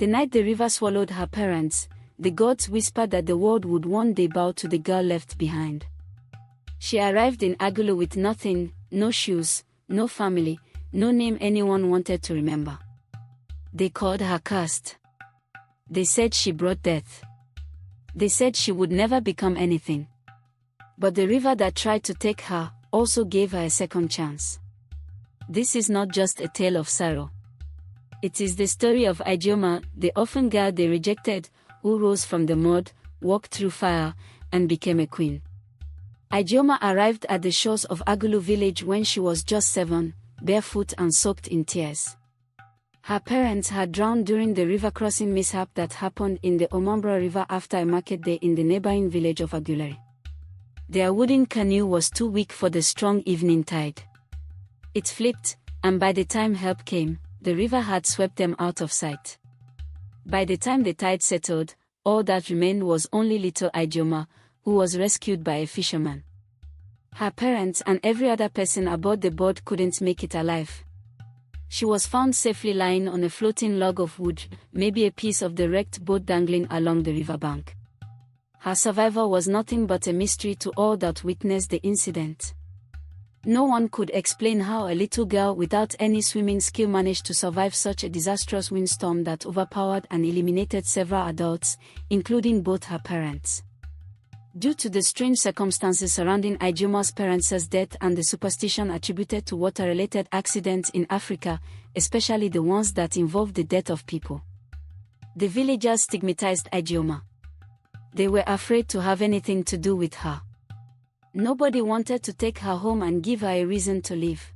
The night the river swallowed her parents, the gods whispered that the world would one day bow to the girl left behind. She arrived in Agulu with nothing, no shoes, no family, no name anyone wanted to remember. They called her cursed. They said she brought death. They said she would never become anything. But the river that tried to take her also gave her a second chance. This is not just a tale of sorrow. It is the story of Ijeoma, the orphan girl they rejected, who rose from the mud, walked through fire, and became a queen. Ijeoma arrived at the shores of Agulu village when she was just 7, barefoot and soaked in tears. Her parents had drowned during the river crossing mishap that happened in the Omambra River after a market day in the neighboring village of Agulari. Their wooden canoe was too weak for the strong evening tide. It flipped, and by the time help came, the river had swept them out of sight. By the time the tide settled, all that remained was only little Ijeoma, who was rescued by a fisherman. Her parents and every other person aboard the boat couldn't make it alive. She was found safely lying on a floating log of wood, maybe a piece of the wrecked boat dangling along the riverbank. Her survival was nothing but a mystery to all that witnessed the incident. No one could explain how a little girl without any swimming skill managed to survive such a disastrous windstorm that overpowered and eliminated several adults, including both her parents. Due to the strange circumstances surrounding Ijeoma's parents' death and the superstition attributed to water-related accidents in Africa, especially the ones that involve the death of people, the villagers stigmatized Ijeoma. They were afraid to have anything to do with her. Nobody wanted to take her home and give her a reason to live.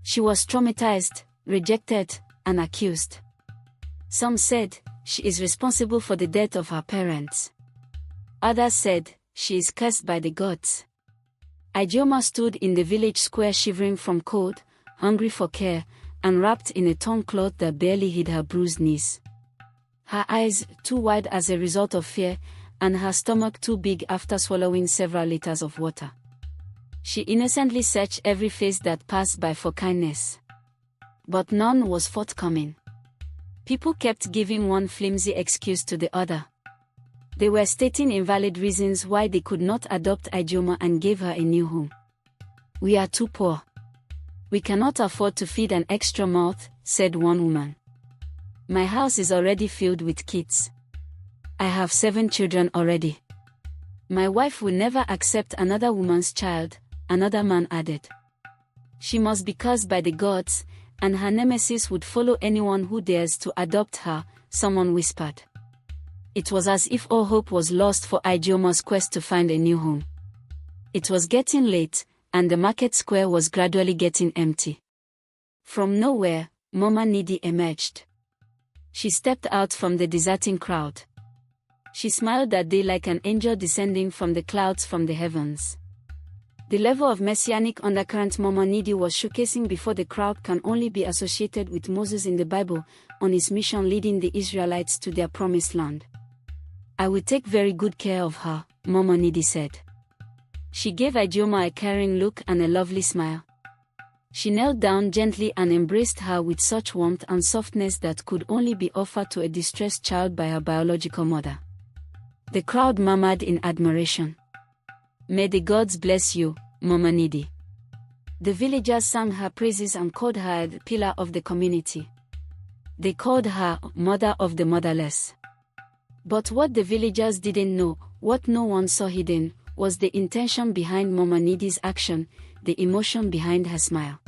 She was traumatized, rejected, and accused. Some said, she is responsible for the death of her parents. Others said, she is cursed by the gods. Ijeoma stood in the village square shivering from cold, hungry for care, and wrapped in a torn cloth that barely hid her bruised knees. Her eyes, too wide as a result of fear, and her stomach too big after swallowing several liters of water. She innocently searched every face that passed by for kindness. But none was forthcoming. People kept giving one flimsy excuse to the other. They were stating invalid reasons why they could not adopt Ijeoma and give her a new home. "We are too poor. We cannot afford to feed an extra mouth," said one woman. "My house is already filled with kids. I have 7 children already. My wife will never accept another woman's child," another man added. "She must be cursed by the gods, and her nemesis would follow anyone who dares to adopt her," someone whispered. It was as if all hope was lost for Ijeoma's quest to find a new home. It was getting late, and the market square was gradually getting empty. From nowhere, Mama Needy emerged. She stepped out from the deserting crowd. She smiled that day like an angel descending from the clouds from the heavens. The level of messianic undercurrent Mama Needy was showcasing before the crowd can only be associated with Moses in the Bible, on his mission leading the Israelites to their promised land. "I will take very good care of her," Mama Needy said. She gave Ijeoma a caring look and a lovely smile. She knelt down gently and embraced her with such warmth and softness that could only be offered to a distressed child by her biological mother. The crowd murmured in admiration. "May the gods bless you, Mama Needy." The villagers sang her praises and called her the pillar of the community. They called her Mother of the Motherless. But what the villagers didn't know, what no one saw hidden, was the intention behind Mama Needy's action, the emotion behind her smile.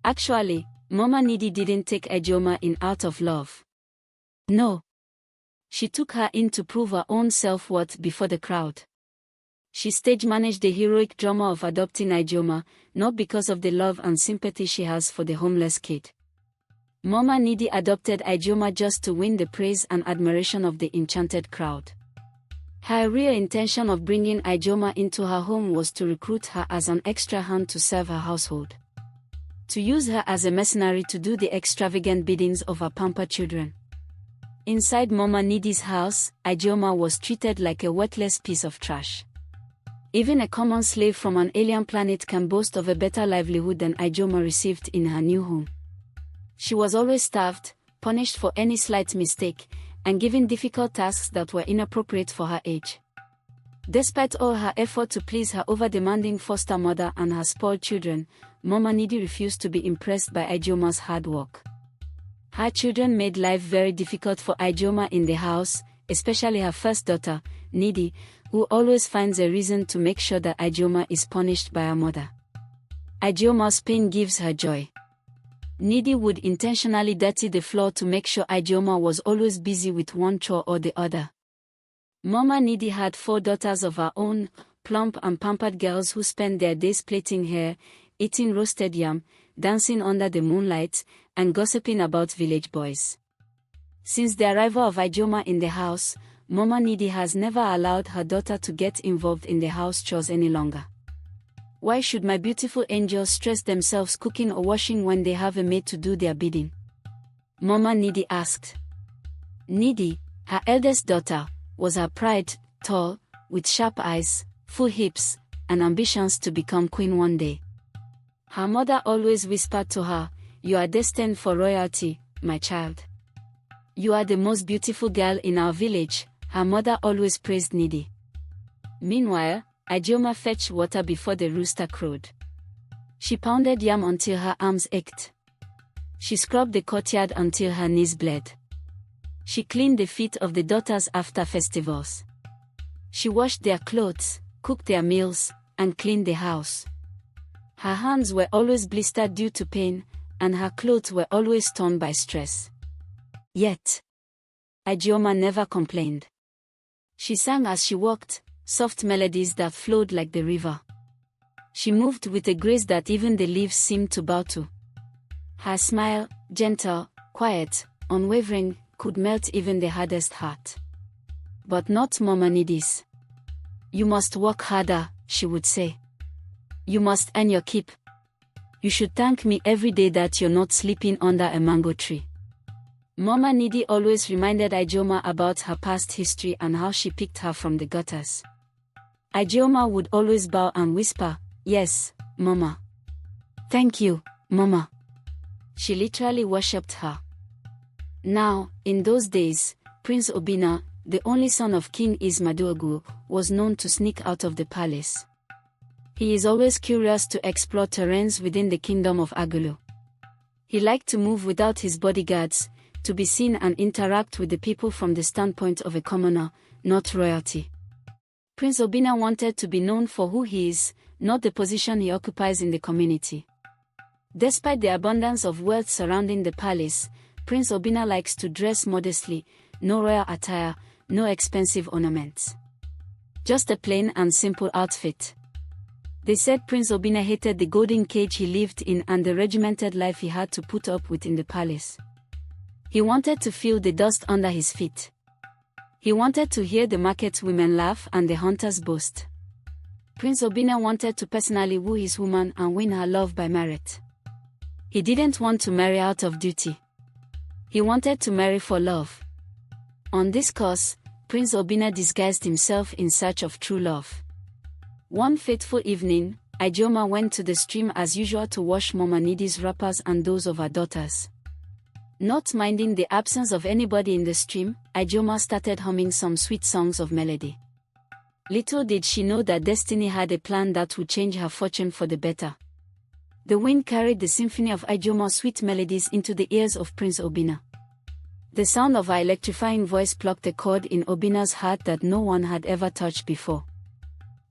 Actually, Mama Needy didn't take Ijeoma in out of love. No. She took her in to prove her own self-worth before the crowd. She stage-managed the heroic drama of adopting Ijeoma, not because of the love and sympathy she has for the homeless kid. Mama Needy adopted Ijeoma just to win the praise and admiration of the enchanted crowd. Her real intention of bringing Ijeoma into her home was to recruit her as an extra hand to serve her household. To use her as a mercenary to do the extravagant biddings of her pampered children. Inside Mama Needy's house, Ijeoma was treated like a worthless piece of trash. Even a common slave from an alien planet can boast of a better livelihood than Ijeoma received in her new home. She was always starved, punished for any slight mistake, and given difficult tasks that were inappropriate for her age. Despite all her effort to please her over-demanding foster mother and her spoiled children, Mama Needy refused to be impressed by Ijeoma's hard work. Her children made life very difficult for Ijeoma in the house, especially her first daughter, Needy, who always finds a reason to make sure that Ijeoma is punished by her mother. Ijeoma's pain gives her joy. Needy would intentionally dirty the floor to make sure Ijeoma was always busy with one chore or the other. Mama Needy had 4 daughters of her own, plump and pampered girls who spent their days plaiting hair, eating roasted yam, dancing under the moonlight, and gossiping about village boys. Since the arrival of Ijeoma in the house, Mama Needy has never allowed her daughter to get involved in the house chores any longer. Why should my beautiful angels stress themselves cooking or washing when they have a maid to do their bidding? Mama Needy asked. Needy, her eldest daughter, was her pride, tall, with sharp eyes, full hips, and ambitions to become queen one day. Her mother always whispered to her, "You are destined for royalty, my child. You are the most beautiful girl in our village," her mother always praised Needy. Meanwhile, Ijeoma fetched water before the rooster crowed. She pounded yam until her arms ached. She scrubbed the courtyard until her knees bled. She cleaned the feet of the daughters after festivals. She washed their clothes, cooked their meals, and cleaned the house. Her hands were always blistered due to pain, and her clothes were always torn by stress. Yet, Ijeoma never complained. She sang as she walked, soft melodies that flowed like the river. She moved with a grace that even the leaves seemed to bow to. Her smile, gentle, quiet, unwavering, could melt even the hardest heart. But not Mama Needy's. "You must work harder," she would say. "You must earn your keep. You should thank me every day that you're not sleeping under a mango tree." Mama Needy always reminded Ijeoma about her past history and how she picked her from the gutters. Ijeoma would always bow and whisper, "Yes, Mama. Thank you, Mama." She literally worshipped her. Now, in those days, Prince Obinna, the only son of King Ismaduogu, was known to sneak out of the palace. He is always curious to explore terrains within the kingdom of Agulu. He liked to move without his bodyguards, to be seen and interact with the people from the standpoint of a commoner, not royalty. Prince Obinna wanted to be known for who he is, not the position he occupies in the community. Despite the abundance of wealth surrounding the palace, Prince Obinna likes to dress modestly, no royal attire, no expensive ornaments. Just a plain and simple outfit. They said Prince Obinna hated the golden cage he lived in and the regimented life he had to put up with in the palace. He wanted to feel the dust under his feet. He wanted to hear the market women laugh and the hunters boast. Prince Obinna wanted to personally woo his woman and win her love by merit. He didn't want to marry out of duty. He wanted to marry for love. On this course, Prince Obinna disguised himself in search of true love. One fateful evening, Ijeoma went to the stream as usual to wash Mama Needy's wrappers and those of her daughters. Not minding the absence of anybody in the stream, Ijeoma started humming some sweet songs of melody. Little did she know that destiny had a plan that would change her fortune for the better. The wind carried the symphony of Ijeoma's sweet melodies into the ears of Prince Obinna. The sound of her electrifying voice plucked a chord in Obinna's heart that no one had ever touched before.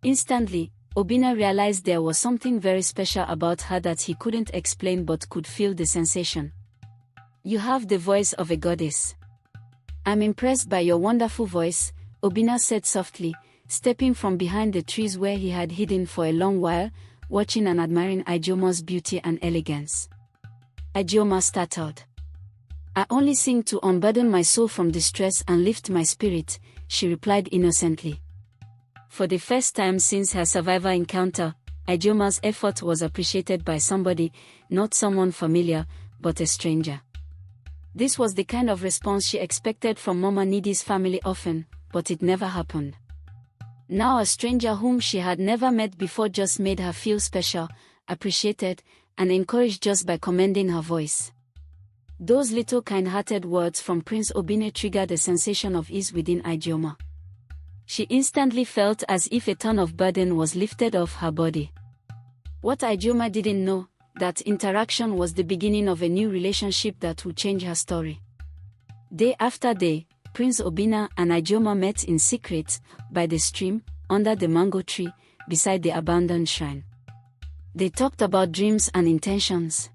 Instantly, Obinna realized there was something very special about her that he couldn't explain but could feel the sensation. "You have the voice of a goddess. I'm impressed by your wonderful voice," Obinna said softly, stepping from behind the trees where he had hidden for a long while, watching and admiring Ijeoma's beauty and elegance. Ijeoma startled. "I only sing to unburden my soul from distress and lift my spirit," she replied innocently. For the first time since her survivor encounter, Ijeoma's effort was appreciated by somebody, not someone familiar, but a stranger. This was the kind of response she expected from Mama Needy's family often, but it never happened. Now a stranger whom she had never met before just made her feel special, appreciated, and encouraged just by commending her voice. Those little kind-hearted words from Prince Obinna triggered a sensation of ease within Ijeoma. She instantly felt as if a ton of burden was lifted off her body. What Ijeoma didn't know, that interaction was the beginning of a new relationship that would change her story. Day after day, Prince Obinna and Ijeoma met in secret, by the stream, under the mango tree, beside the abandoned shrine. They talked about dreams and intentions.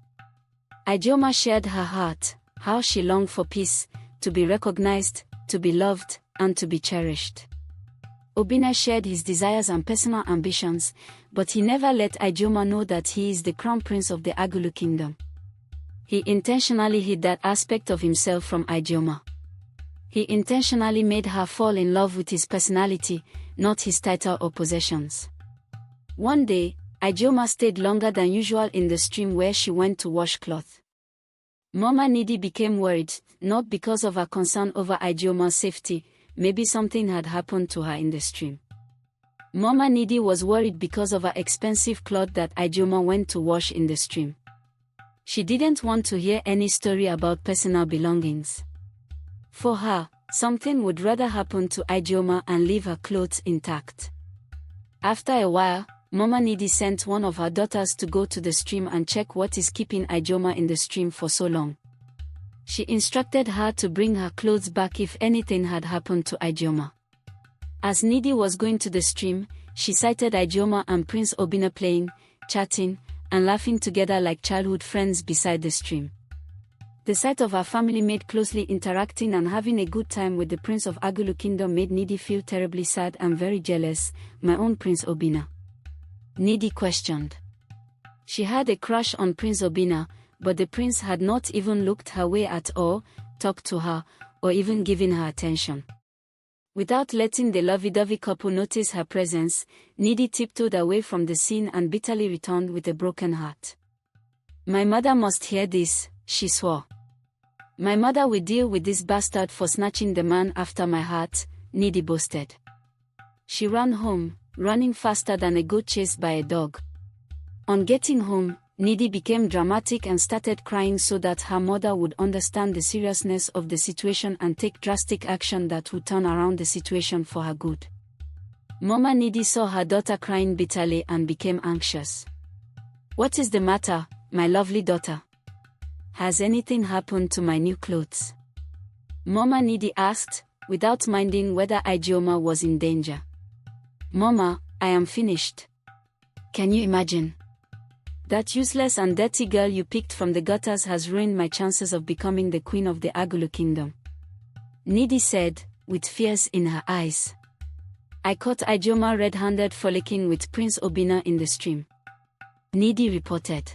Ijeoma shared her heart, how she longed for peace, to be recognized, to be loved, and to be cherished. Obinna shared his desires and personal ambitions, but he never let Ijeoma know that he is the crown prince of the Agulu kingdom. He intentionally hid that aspect of himself from Ijeoma. He intentionally made her fall in love with his personality, not his title or possessions. One day, Ijeoma stayed longer than usual in the stream where she went to wash cloth. Mama Nidi became worried, not because of her concern over Ijeoma's safety, maybe something had happened to her in the stream. Mama Nidi was worried because of her expensive cloth that Ijeoma went to wash in the stream. She didn't want to hear any story about personal belongings. For her, something would rather happen to Ijeoma and leave her clothes intact. After a while, Mama Nidi sent one of her daughters to go to the stream and check what is keeping Ijeoma in the stream for so long. She instructed her to bring her clothes back if anything had happened to Ijeoma. As Nidi was going to the stream, she sighted Ijeoma and Prince Obinna playing, chatting, and laughing together like childhood friends beside the stream. The sight of her family mate closely interacting and having a good time with the Prince of Agulu Kingdom made Nidi feel terribly sad and very jealous. My own Prince Obinna? Nidi questioned. She had a crush on Prince Obinna, but the prince had not even looked her way at all, talked to her, or even given her attention. Without letting the lovey-dovey couple notice her presence, Nidi tiptoed away from the scene and bitterly returned with a broken heart. My mother must hear this, she swore. My mother will deal with this bastard for snatching the man after my heart, Nidi boasted. She ran home, running faster than a goat chased by a dog. On getting home, Nidi became dramatic and started crying so that her mother would understand the seriousness of the situation and take drastic action that would turn around the situation for her good. Mama Nidi saw her daughter crying bitterly and became anxious. What is the matter, my lovely daughter? Has anything happened to my new clothes? Mama Nidi asked, without minding whether Ijeoma was in danger. Mama, I am finished. Can you imagine? That useless and dirty girl you picked from the gutters has ruined my chances of becoming the queen of the Agulu kingdom. Nidi said, with fears in her eyes. I caught Ijeoma red-handed frolicking with Prince Obinna in the stream. Nidi reported.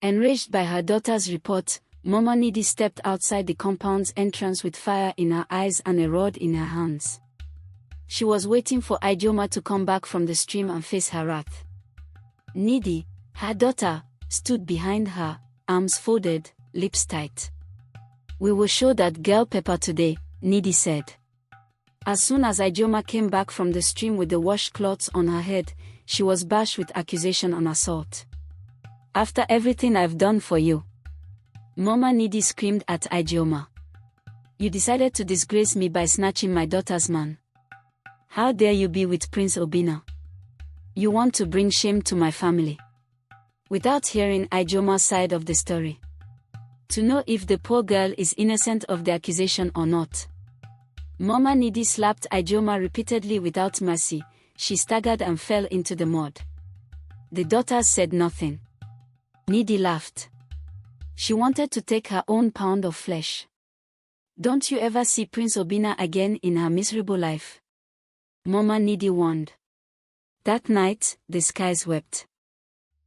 Enraged by her daughter's report, Mama Nidi stepped outside the compound's entrance with fire in her eyes and a rod in her hands. She was waiting for Ijeoma to come back from the stream and face her wrath. Nidi, her daughter, stood behind her, arms folded, lips tight. We will show that girl pepper today, Nidi said. As soon as Ijeoma came back from the stream with the washcloths on her head, she was bashed with accusation and assault. After everything I've done for you, Mama Nidi screamed at Ijeoma. You decided to disgrace me by snatching my daughter's man. How dare you be with Prince Obinna? You want to bring shame to my family. Without hearing Ijeoma's side of the story. To know if the poor girl is innocent of the accusation or not. Mama Nidi slapped Ijeoma repeatedly without mercy. She staggered and fell into the mud. The daughters said nothing. Nidi laughed. She wanted to take her own pound of flesh. Don't you ever see Prince Obinna again in her miserable life? Mama Nidi warned. That night, the skies wept.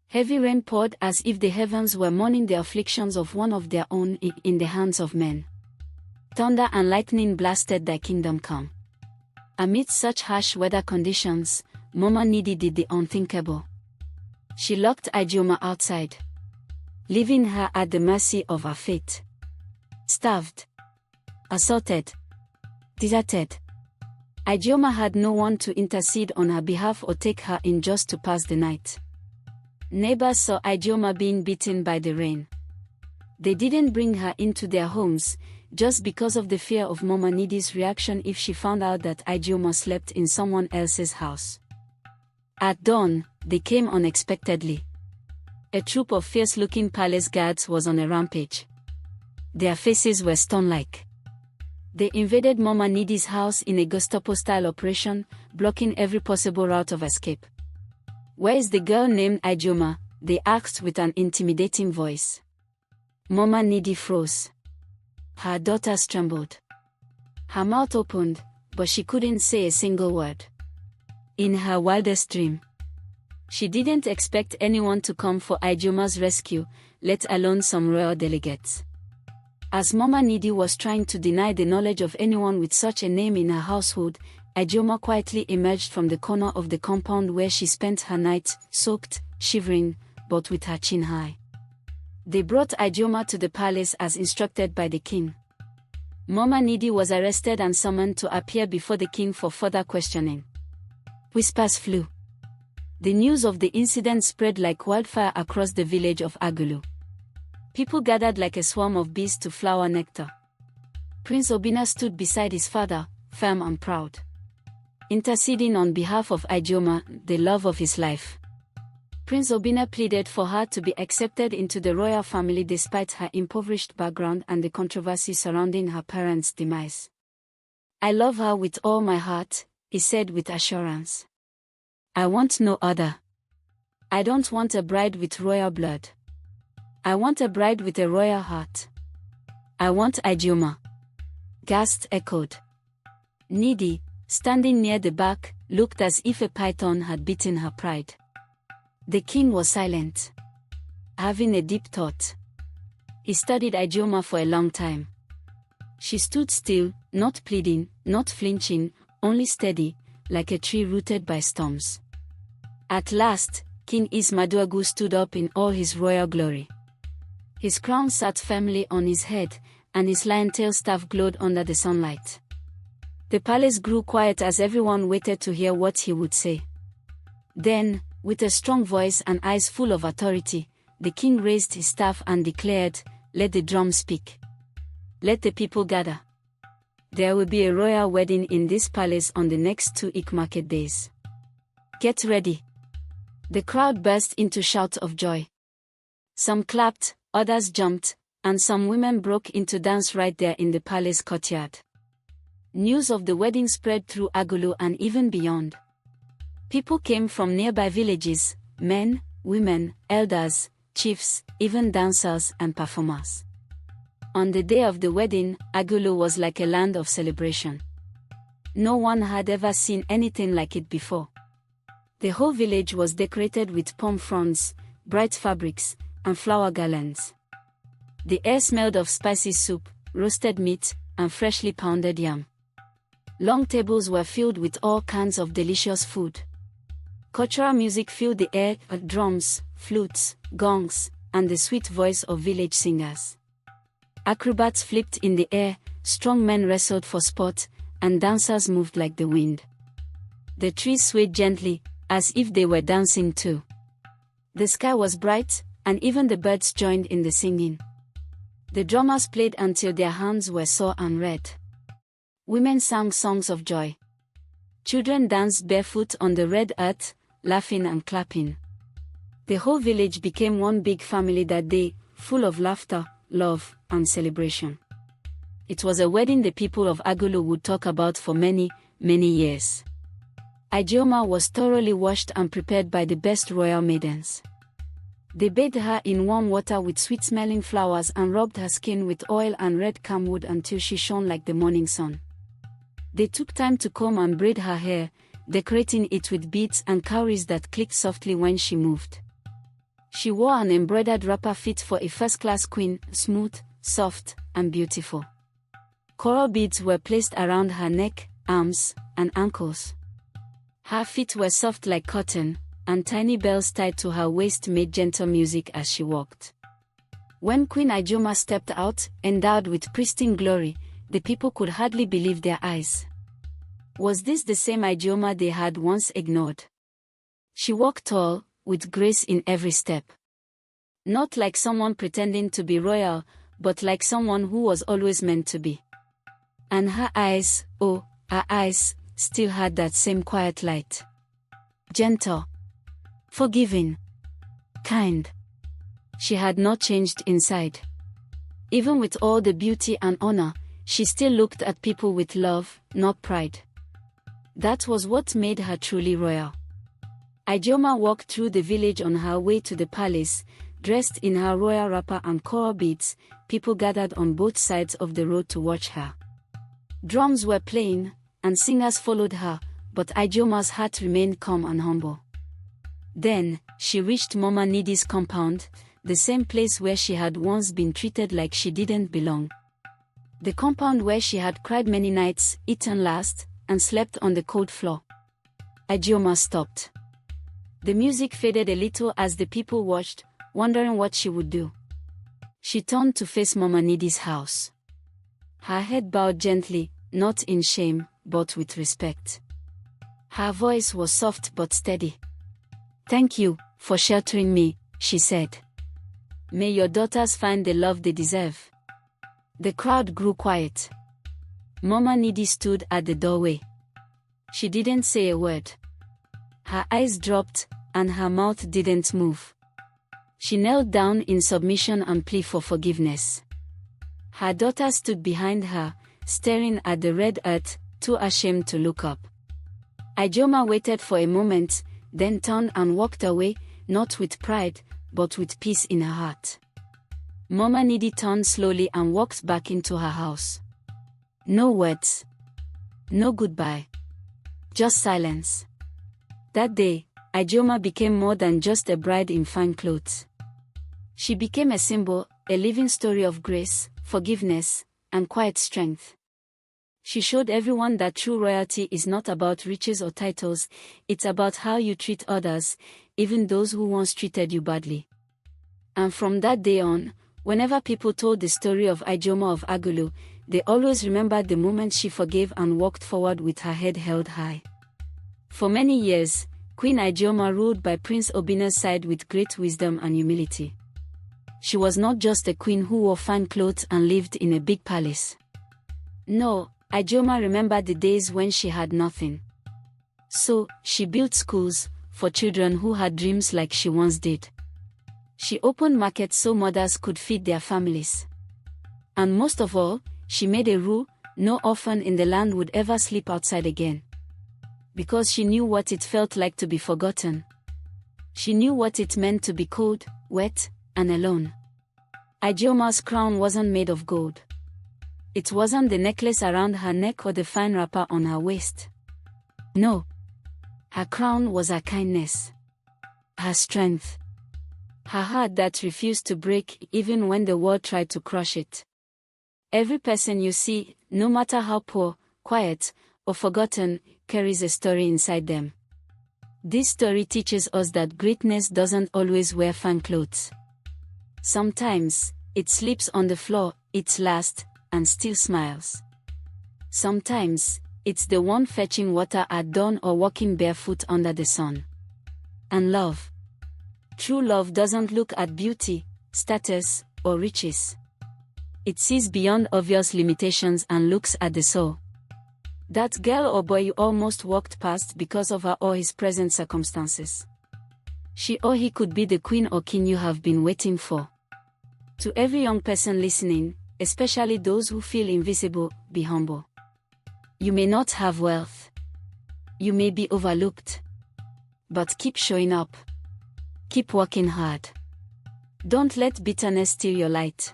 Heavy rain poured as if the heavens were mourning the afflictions of one of their own in the hands of men. Thunder and lightning blasted their kingdom come. Amidst such harsh weather conditions, Mama Nidi did the unthinkable. She locked Ijeoma outside, leaving her at the mercy of her fate. Starved, assaulted, deserted. Ijeoma had no one to intercede on her behalf or take her in just to pass the night. Neighbors saw Ijeoma being beaten by the rain. They didn't bring her into their homes, just because of the fear of Mama Nidi's reaction if she found out that Ijeoma slept in someone else's house. At dawn, they came unexpectedly. A troop of fierce-looking palace guards was on a rampage. Their faces were stone-like. They invaded Mama Nidi's house in a Gestapo-style operation, blocking every possible route of escape. "Where is the girl named Ijeoma?" they asked with an intimidating voice. Mama Nidi froze. Her daughters trembled. Her mouth opened, but she couldn't say a single word. In her wildest dream, she didn't expect anyone to come for Ijeoma's rescue, let alone some royal delegates. As Mama Nidi was trying to deny the knowledge of anyone with such a name in her household, Ijeoma quietly emerged from the corner of the compound where she spent her night, soaked, shivering, but with her chin high. They brought Ijeoma to the palace as instructed by the king. Mama Nidi was arrested and summoned to appear before the king for further questioning. Whispers flew. The news of the incident spread like wildfire across the village of Agulu. People gathered like a swarm of bees to flower nectar. Prince Obinna stood beside his father, firm and proud, interceding on behalf of Ijeoma, the love of his life. Prince Obinna pleaded for her to be accepted into the royal family despite her impoverished background and the controversy surrounding her parents' demise. "I love her with all my heart," he said with assurance. "I want no other. I don't want a bride with royal blood. I want a bride with a royal heart. I want Ijeoma." Gasps echoed. Nidi, standing near the back, looked as if a python had bitten her pride. The king was silent, having a deep thought. He studied Ijeoma for a long time. She stood still, not pleading, not flinching, only steady, like a tree rooted by storms. At last, King Ismaduagu stood up in all his royal glory. His crown sat firmly on his head, and his lion-tail staff glowed under the sunlight. The palace grew quiet as everyone waited to hear what he would say. Then, with a strong voice and eyes full of authority, the king raised his staff and declared, "Let the drum speak. Let the people gather. There will be a royal wedding in this palace on the next 2 Eid market days. Get ready." The crowd burst into shouts of joy. Some clapped, others jumped, and some women broke into dance right there in the palace courtyard. News of the wedding spread through Agulu and even beyond. People came from nearby villages, men, women, elders, chiefs, even dancers and performers. On the day of the wedding, Agulu was like a land of celebration. No one had ever seen anything like it before. The whole village was decorated with palm fronds, bright fabrics, and flower garlands. The air smelled of spicy soup, roasted meat, and freshly pounded yam. Long tables were filled with all kinds of delicious food. Cultural music filled the air, drums, flutes, gongs, and the sweet voice of village singers. Acrobats flipped in the air, strong men wrestled for sport, and dancers moved like the wind. The trees swayed gently, as if they were dancing too. The sky was bright, and even the birds joined in the singing. The drummers played until their hands were sore and red. Women sang songs of joy. Children danced barefoot on the red earth, laughing and clapping. The whole village became one big family that day, full of laughter, love, and celebration. It was a wedding the people of Agulu would talk about for many, many years. Ijeoma was thoroughly washed and prepared by the best royal maidens. They bathed her in warm water with sweet-smelling flowers and rubbed her skin with oil and red camwood until she shone like the morning sun. They took time to comb and braid her hair, decorating it with beads and cowries that clicked softly when she moved. She wore an embroidered wrapper fit for a first-class queen, smooth, soft, and beautiful. Coral beads were placed around her neck, arms, and ankles. Her feet were soft like cotton, and tiny bells tied to her waist made gentle music as she walked. When Queen Ijeoma stepped out, endowed with pristine glory, the people could hardly believe their eyes. Was this the same Ijeoma they had once ignored? She walked tall, with grace in every step. Not like someone pretending to be royal, but like someone who was always meant to be. And her eyes, oh, her eyes, still had that same quiet light. Gentle. Forgiving. Kind. She had not changed inside. Even with all the beauty and honor, she still looked at people with love, not pride. That was what made her truly royal. Ijeoma walked through the village on her way to the palace, dressed in her royal wrapper and coral beads. People gathered on both sides of the road to watch her. Drums were playing, and singers followed her, but Ijeoma's heart remained calm and humble. Then, she reached Mama Nidi's compound, the same place where she had once been treated like she didn't belong. The compound where she had cried many nights, eaten last, and slept on the cold floor. Ijeoma stopped. The music faded a little as the people watched, wondering what she would do. She turned to face Mama Nidi's house. Her head bowed gently, not in shame, but with respect. Her voice was soft but steady. "Thank you for sheltering me," she said. "May your daughters find the love they deserve." The crowd grew quiet. Mama Nidi stood at the doorway. She didn't say a word. Her eyes dropped, and her mouth didn't move. She knelt down in submission and plea for forgiveness. Her daughter stood behind her, staring at the red earth, too ashamed to look up. Ijeoma waited for a moment, then turned and walked away, not with pride, but with peace in her heart. Mama Nidi turned slowly and walked back into her house. No words. No goodbye. Just silence. That day, Ijeoma became more than just a bride in fine clothes. She became a symbol, a living story of grace, forgiveness, and quiet strength. She showed everyone that true royalty is not about riches or titles, it's about how you treat others, even those who once treated you badly. And from that day on, whenever people told the story of Ijeoma of Agulu, they always remembered the moment she forgave and walked forward with her head held high. For many years, Queen Ijeoma ruled by Prince Obina's side with great wisdom and humility. She was not just a queen who wore fine clothes and lived in a big palace. No, Ijeoma remembered the days when she had nothing. So, she built schools for children who had dreams like she once did. She opened markets so mothers could feed their families. And most of all, she made a rule: no orphan in the land would ever sleep outside again. Because she knew what it felt like to be forgotten. She knew what it meant to be cold, wet, and alone. Ijeoma's crown wasn't made of gold. It wasn't the necklace around her neck or the fine wrapper on her waist. No. Her crown was her kindness. Her strength. Her heart that refused to break even when the world tried to crush it. Every person you see, no matter how poor, quiet, or forgotten, carries a story inside them. This story teaches us that greatness doesn't always wear fine clothes. Sometimes, it sleeps on the floor, eats last, and still smiles. Sometimes, it's the one fetching water at dawn or walking barefoot under the sun. And love. True love doesn't look at beauty, status, or riches. It sees beyond obvious limitations and looks at the soul. That girl or boy you almost walked past because of her or his present circumstances. She or he could be the queen or king you have been waiting for. To every young person listening, especially those who feel invisible, be humble. You may not have wealth. You may be overlooked. But keep showing up. Keep working hard. Don't let bitterness steal your light.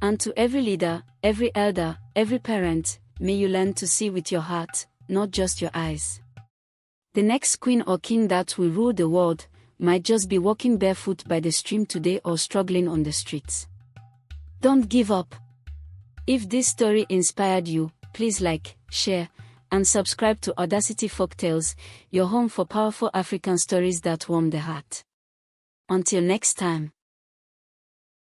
And to every leader, every elder, every parent, may you learn to see with your heart, not just your eyes. The next queen or king that will rule the world might just be walking barefoot by the stream today or struggling on the streets. Don't give up. If this story inspired you, please like, share, and subscribe to Audacity Folktales, your home for powerful African stories that warm the heart. Until next time.